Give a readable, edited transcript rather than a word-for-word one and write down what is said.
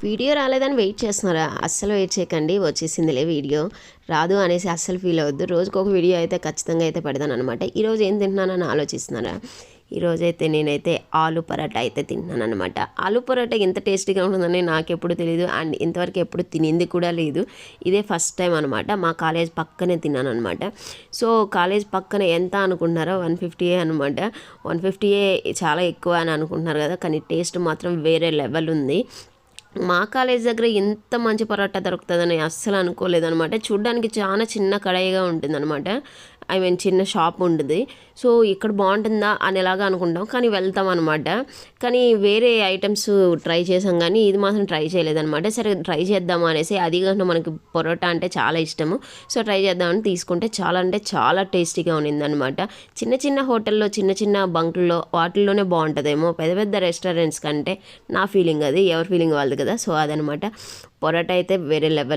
Video రాలేదని wait చేస్తున్నారా? అస్సలు వెయిట్ చేయకండి, వచ్చేసిందిలే వీడియో. రాదు అనేసి అస్సలు ఫీల్ అవ్వద్దు. రోజుకొక వీడియో అయితే ఖచ్చితంగా అయితే పెడతానమాట. ఈరోజు ఏం తింటున్నానని ఆలోచిస్తున్నారా? ఈరోజైతే నేనైతే ఆలు పరాటా అయితే తింటున్నాను అనమాట. ఆలు పరాటా ఎంత టేస్టీగా ఉంటుందని నాకెప్పుడు తెలియదు, అండ్ ఇంతవరకు ఎప్పుడు తినింది కూడా లేదు. ఇదే ఫస్ట్ టైం అనమాట. మా కాలేజ్ పక్కనే తిన్నాను అనమాట. సో కాలేజ్ పక్కన ఎంత అనుకుంటున్నారో 150 అనమాట. 150 చాలా ఎక్కువ అని అనుకుంటున్నారు కదా, కానీ టేస్ట్ మాత్రం వేరే లెవెల్ ఉంది. మా కాలేజ్ దగ్గర ఇంత మంచి పరోటా దొరుకుతుందని అస్సలు అనుకోలేదనమాట. చూడ్డానికి చాలా చిన్న కడాయిగా ఉంటుందన్నమాట. ఐ మీన్ చిన్న షాప్ ఉంటుంది. సో ఇక్కడ బాగుంటుందా అని ఎలాగా అనుకుంటాం, కానీ వెళ్తాం అనమాట. కానీ వేరే ఐటమ్స్ ట్రై చేసాం, కానీ ఇది మాత్రం ట్రై చేయలేదన్నమాట. సరే ట్రై చేద్దాము అనేసి, అది కాకుండా మనకి పరోటా అంటే చాలా ఇష్టము. సో ట్రై చేద్దామని తీసుకుంటే చాలా అంటే చాలా టేస్టీగా ఉండిందనమాట. చిన్న చిన్న హోటల్లో, చిన్న చిన్న బంకుల్లో వాటిల్లోనే బాగుంటుందేమో, పెద్ద పెద్ద రెస్టారెంట్స్ కంటే నా ఫీలింగ్ అది. ఎవరి ఫీలింగ్ వాళ్ళది కదా. సో అదనమాట. పరోటా అయితే వేరే లెవెల్.